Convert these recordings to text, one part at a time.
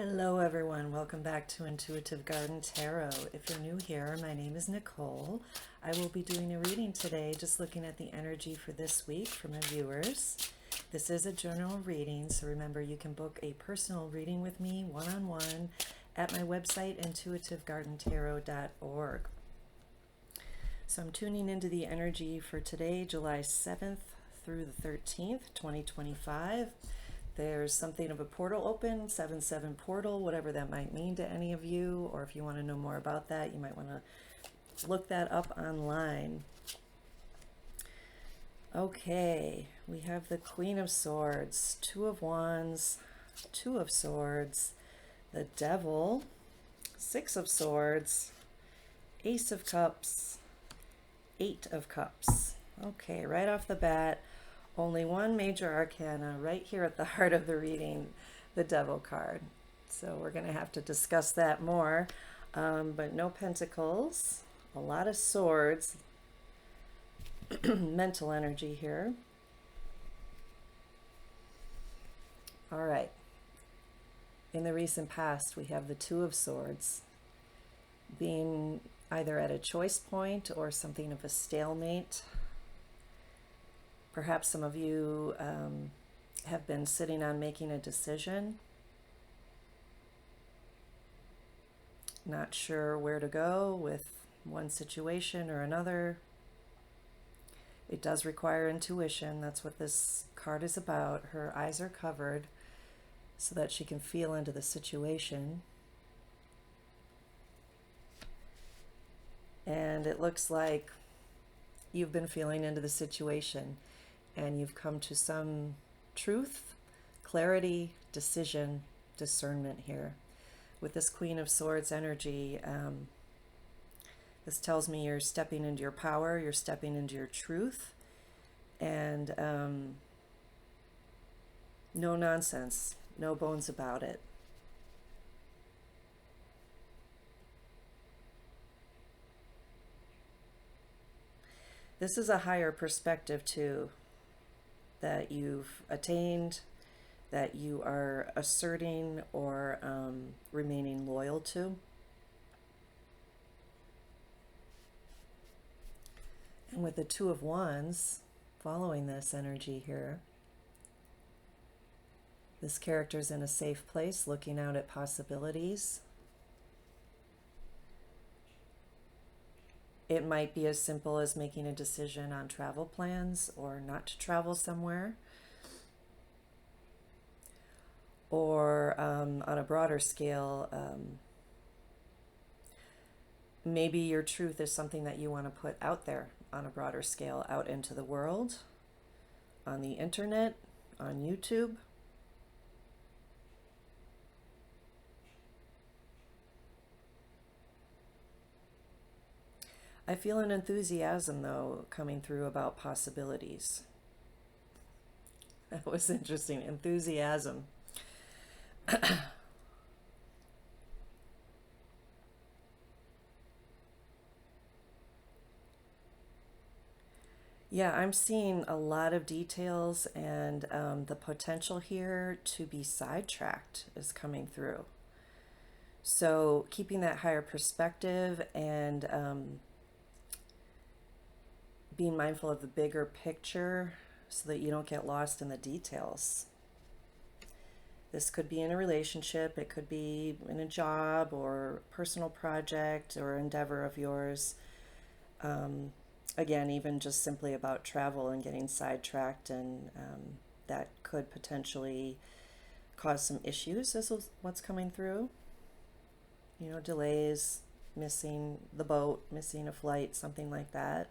Hello everyone, welcome back to Intuitive Garden Tarot. If you're new here, my name is Nicole. I will be doing a reading today, just looking at the energy for this week for my viewers. This is a general reading, so remember you can book a personal reading with me one-on-one at my website, intuitivegardentarot.org. So I'm tuning into the energy for today, July 7th through the 13th, 2025. There's something of a portal open, 7-7 portal, whatever that might mean to any of you, or if you want to know more about that, you might want to look that up online. Okay, we have the Queen of Swords, Two of Wands, Two of Swords, the Devil, Six of Swords, Ace of Cups, Eight of Cups. Okay, right off the bat, only one major arcana right here at the heart of the reading, the Devil card. So we're going to have to discuss that more. But no pentacles, a lot of swords, mental energy here. All right. In the recent past, we have the Two of Swords being either at a choice point or something of a stalemate. Perhaps some of you have been sitting on making a decision, not sure where to go with one situation or another. It does require intuition. That's what this card is about. Her eyes are covered so that she can feel into the situation. And it looks like you've been feeling into the situation and you've come to some truth, clarity, decision, discernment here. With this Queen of Swords energy, this tells me you're stepping into your power, you're stepping into your truth, and no nonsense, no bones about it. This is a higher perspective too, that you've attained, that you are asserting or remaining loyal to. And with the Two of Wands following this energy here, this character's in a safe place looking out at possibilities. It might be as simple as making a decision on travel plans or not to travel somewhere. Or on a broader scale, maybe your truth is something that you want to put out there on a broader scale, out into the world, on the internet, on YouTube. I feel an enthusiasm, though, coming through about possibilities. That was interesting. Enthusiasm. Yeah, I'm seeing a lot of details, and the potential here to be sidetracked is coming through. So keeping that higher perspective and being mindful of the bigger picture so that you don't get lost in the details. This could be in a relationship, it could be in a job or personal project or endeavor of yours. Again, even just simply about travel and getting sidetracked, and that could potentially cause some issues. This is what's coming through. You know, delays, missing the boat, missing a flight, something like that.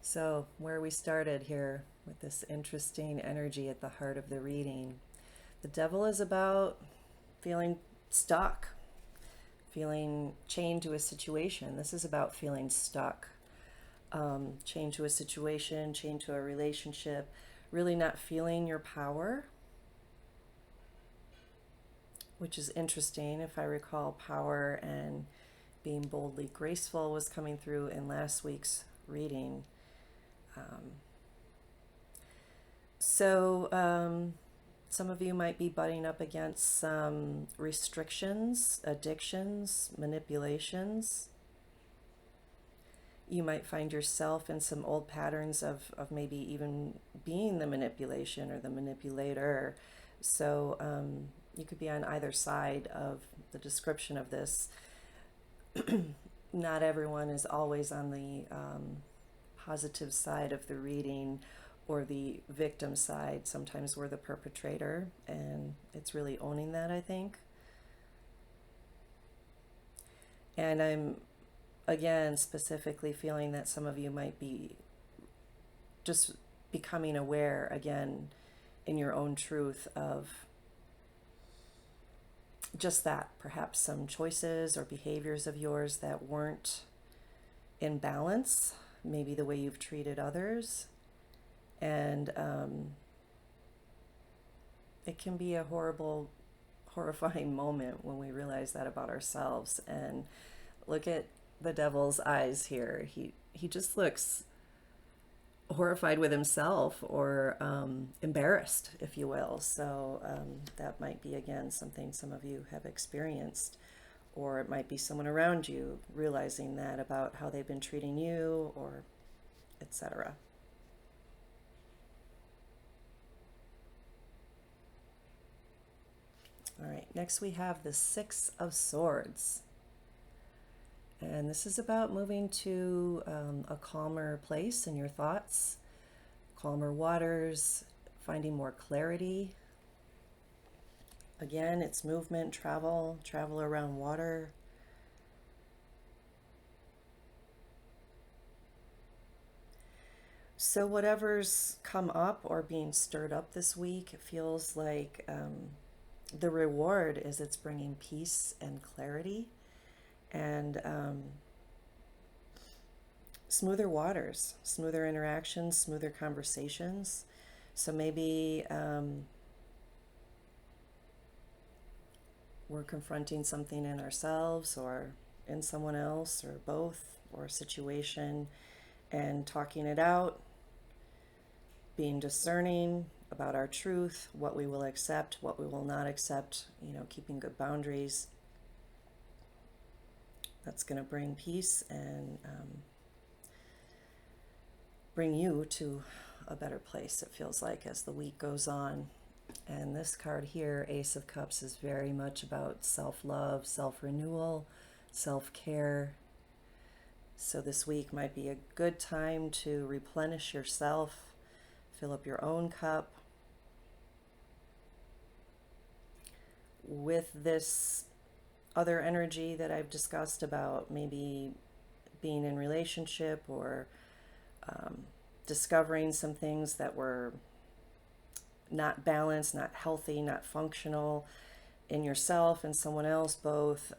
So where we started here with this interesting energy at the heart of the reading, the Devil is about feeling stuck, feeling chained to a situation. This is about feeling stuck, chained to a situation, chained to a relationship, really not feeling your power, which is interesting. If I recall, power and being boldly graceful was coming through in last week's reading. Some of you might be butting up against some restrictions, addictions, manipulations. You might find yourself in some old patterns of maybe even being the manipulation or the manipulator. So you could be on either side of the description of this. Not everyone is always on the positive side of the reading or the victim side. Sometimes we're the perpetrator, and it's really owning that, I think. And I'm, again, specifically feeling that some of you might be just becoming aware, again, in your own truth of just that, perhaps some choices or behaviors of yours that weren't in balance, maybe the way you've treated others. And it can be a horrible, horrifying moment when we realize that about ourselves. And look at the devil's eyes here. He just looks horrified with himself, or embarrassed, if you will. So that might be, again, something some of you have experienced, or it might be someone around you realizing that about how they've been treating you, or etc. All right, next we have the Six of Swords. And this is about moving to a calmer place in your thoughts, calmer waters, finding more clarity. Again, it's movement, travel around water. So whatever's come up or being stirred up this week, it feels like the reward is it's bringing peace and clarity, and smoother waters, smoother interactions, smoother conversations. So maybe we're confronting something in ourselves or in someone else, or both, or a situation, and talking it out, being discerning about our truth, what we will accept, what we will not accept, keeping good boundaries. That's going to bring peace and bring you to a better place, it feels like, as the week goes on. And this card here, Ace of Cups, is very much about self-love, self-renewal, self-care. So this week might be a good time to replenish yourself, fill up your own cup with this other energy that I've discussed about maybe being in relationship, or discovering some things that were not balanced, not healthy, not functional in yourself and someone else, both.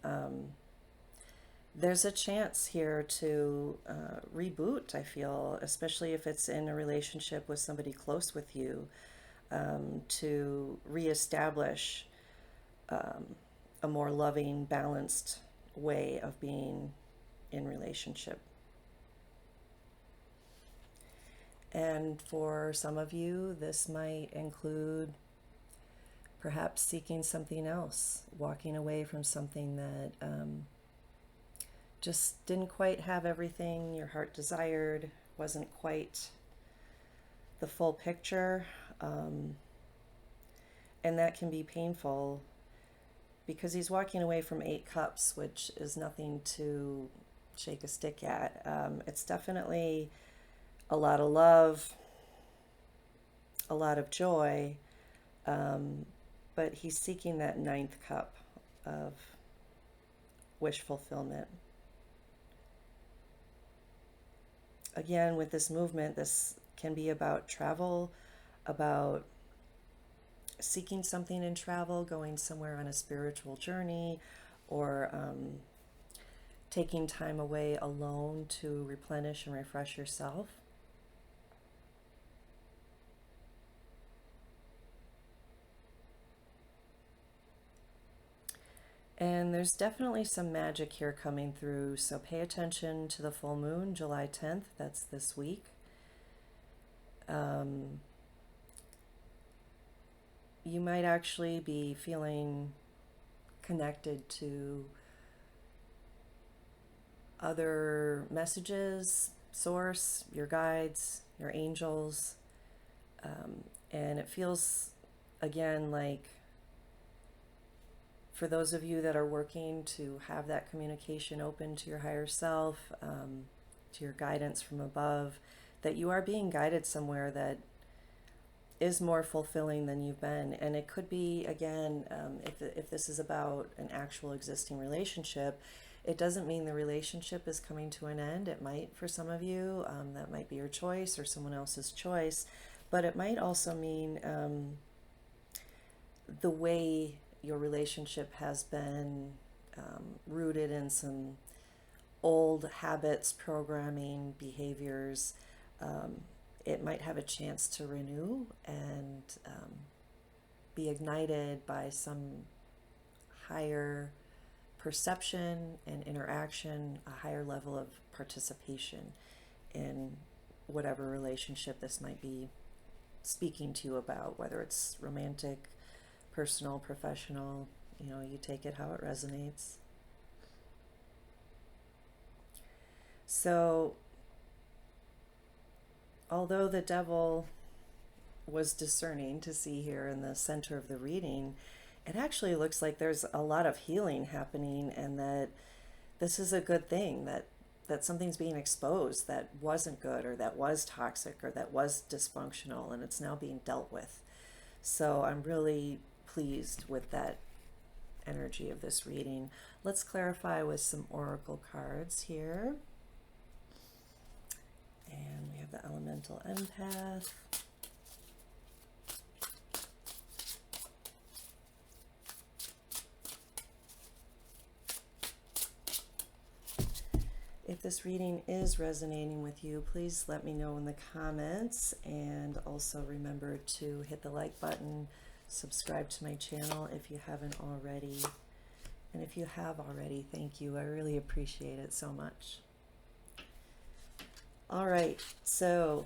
There's a chance here to reboot, I feel, especially if it's in a relationship with somebody close with you, to reestablish a more loving, balanced way of being in relationship. And for some of you, this might include perhaps seeking something else, walking away from something that just didn't quite have everything your heart desired, wasn't quite the full picture. And that can be painful, because he's walking away from 8 cups, which is nothing to shake a stick at. It's definitely a lot of love, a lot of joy, but he's seeking that 9th cup of wish fulfillment. Again, with this movement, this can be about travel, about seeking something in travel, going somewhere on a spiritual journey, or taking time away alone to replenish and refresh yourself. And there's definitely some magic here coming through, so pay attention to the full moon, July 10th, that's this you might actually be feeling connected to other messages, source, your guides, your angels. And it feels, again, like for those of you that are working to have that communication open to your higher self, to your guidance from above, that you are being guided somewhere that is more fulfilling than you've been. And it could be, again, if this is about an actual existing relationship, it doesn't mean the relationship is coming to an end. It might, for some of you, that might be your choice or someone else's choice, but it might also mean the way your relationship has been rooted in some old habits, programming, behaviors. It might have a chance to renew and be ignited by some higher perception and interaction, a higher level of participation in whatever relationship this might be speaking to you about, whether it's romantic, personal, professional. You take it how it resonates. So, although the devil was discerning to see here in the center of the reading, it actually looks like there's a lot of healing happening, and that this is a good thing, that something's being exposed that wasn't good, or that was toxic, or that was dysfunctional, and it's now being dealt with. So I'm really pleased with that energy of this reading. Let's clarify with some oracle cards here. And we have the elemental empath. If this reading is resonating with you, please let me know in the comments, and also remember to hit the like button, subscribe to my channel if you haven't already, and if you have already, thank you. I really appreciate it so much. All right, so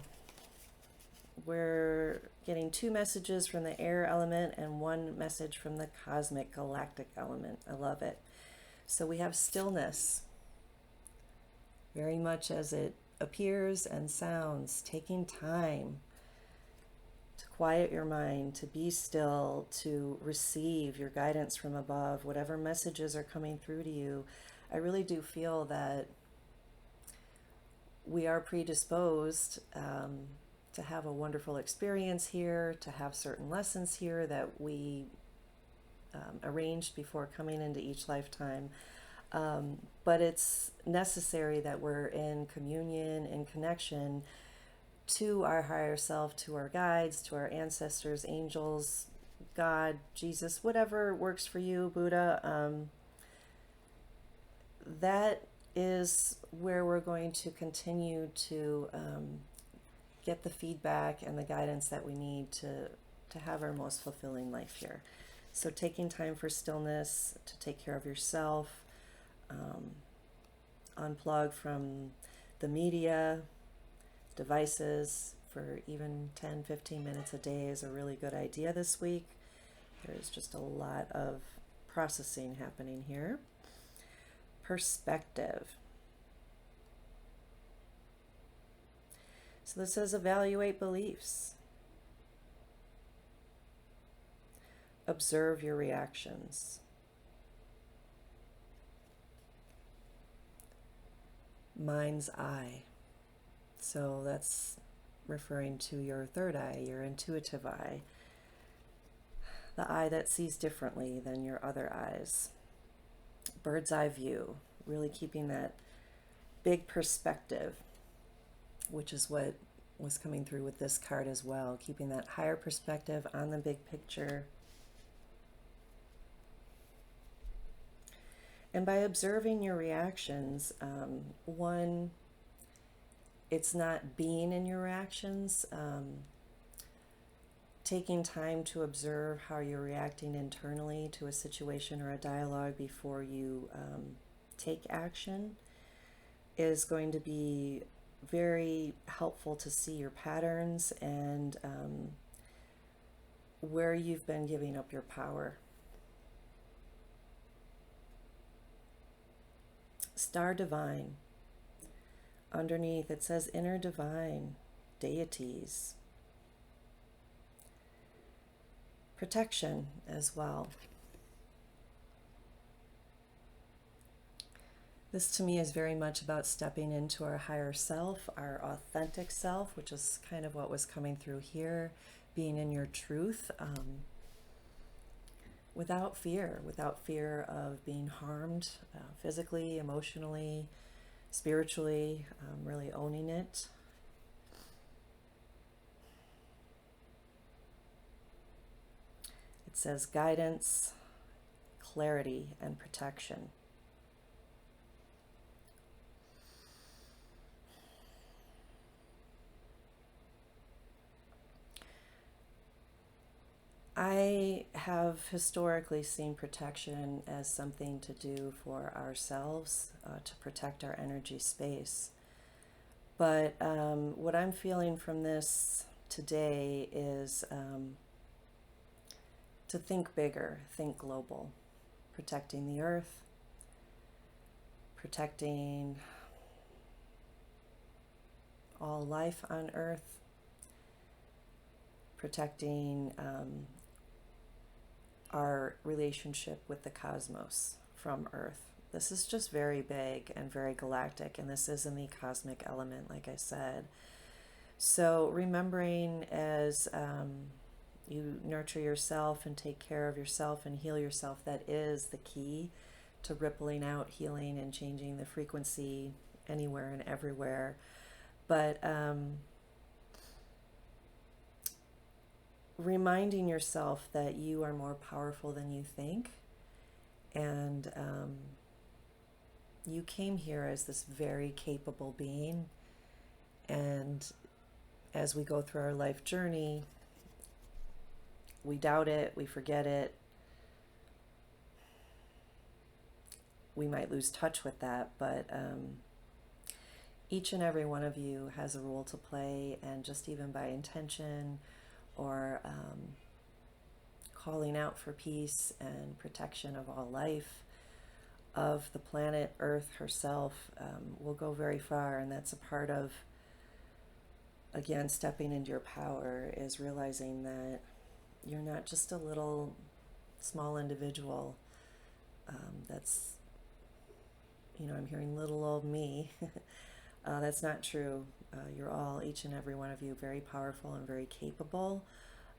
we're getting 2 messages from the air element and 1 message from the cosmic galactic element. I love it. So we have stillness, very much as it appears and sounds, taking time to quiet your mind, to be still, to receive your guidance from above, whatever messages are coming through to you. I really do feel that we are predisposed to have a wonderful experience here, to have certain lessons here that we arranged before coming into each lifetime. But it's necessary that we're in communion, in connection to our higher self, to our guides, to our ancestors, angels, God, Jesus, whatever works for you, Buddha. That is where we're going to continue to get the feedback and the guidance that we need to have our most fulfilling life here. So taking time for stillness, to take care of yourself, unplug from the media, devices for even 10-15 minutes a day is a really good idea this week. There's just a lot of processing happening here. Perspective. So this says evaluate beliefs. Observe your reactions. Mind's eye. So that's referring to your third eye, your intuitive eye, the eye that sees differently than your other eyes. Bird's eye view, really keeping that big perspective, which is what was coming through with this card as well, keeping that higher perspective on the big picture. And by observing your reactions, one, it's not being in your reactions, taking time to observe how you're reacting internally to a situation or a dialogue before you take action is going to be very helpful to see your patterns and where you've been giving up your power. Star divine. Underneath it says inner divine, deities. Protection as well. This to me is very much about stepping into our higher self, our authentic self, which is kind of what was coming through here, being in your truth, without fear of being harmed physically, emotionally, spiritually, really owning it. It says guidance, clarity, and protection. I have historically seen protection as something to do for ourselves, to protect our energy space. But what I'm feeling from this today is to think bigger, think global, protecting the earth, protecting all life on earth, protecting our relationship with the cosmos from Earth. This is just very big and very galactic, and this is in the cosmic element, like I said. So remembering as you nurture yourself and take care of yourself and heal yourself, that is the key to rippling out, healing, and changing the frequency anywhere and everywhere. But reminding yourself that you are more powerful than you think, and you came here as this very capable being, and as we go through our life journey, we doubt it, we forget it, we might lose touch with that, but each and every one of you has a role to play, and just even by intention or calling out for peace and protection of all life, of the planet Earth herself, will go very far. And that's a part of, again, stepping into your power, is realizing that you're not just a little small individual that's, I'm hearing little old me. That's not true. You're all, each and every one of you, very powerful and very capable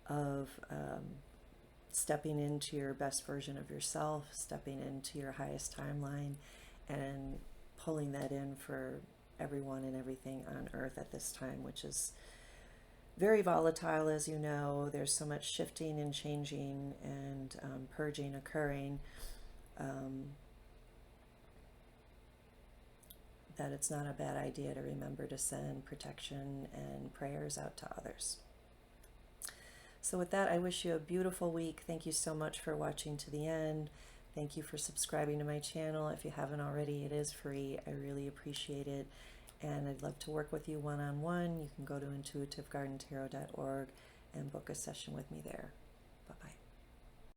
of stepping into your best version of yourself, stepping into your highest timeline, and pulling that in for everyone and everything on Earth at this time, which is very volatile, as you know. There's so much shifting and changing and purging occurring. That it's not a bad idea to remember to send protection and prayers out to others. So with that, I wish you a beautiful week. Thank you so much for watching to the end. Thank you for subscribing to my channel. If you haven't already, it is free. I really appreciate it. And I'd love to work with you one-on-one. You can go to intuitivegardentarot.org and book a session with me there.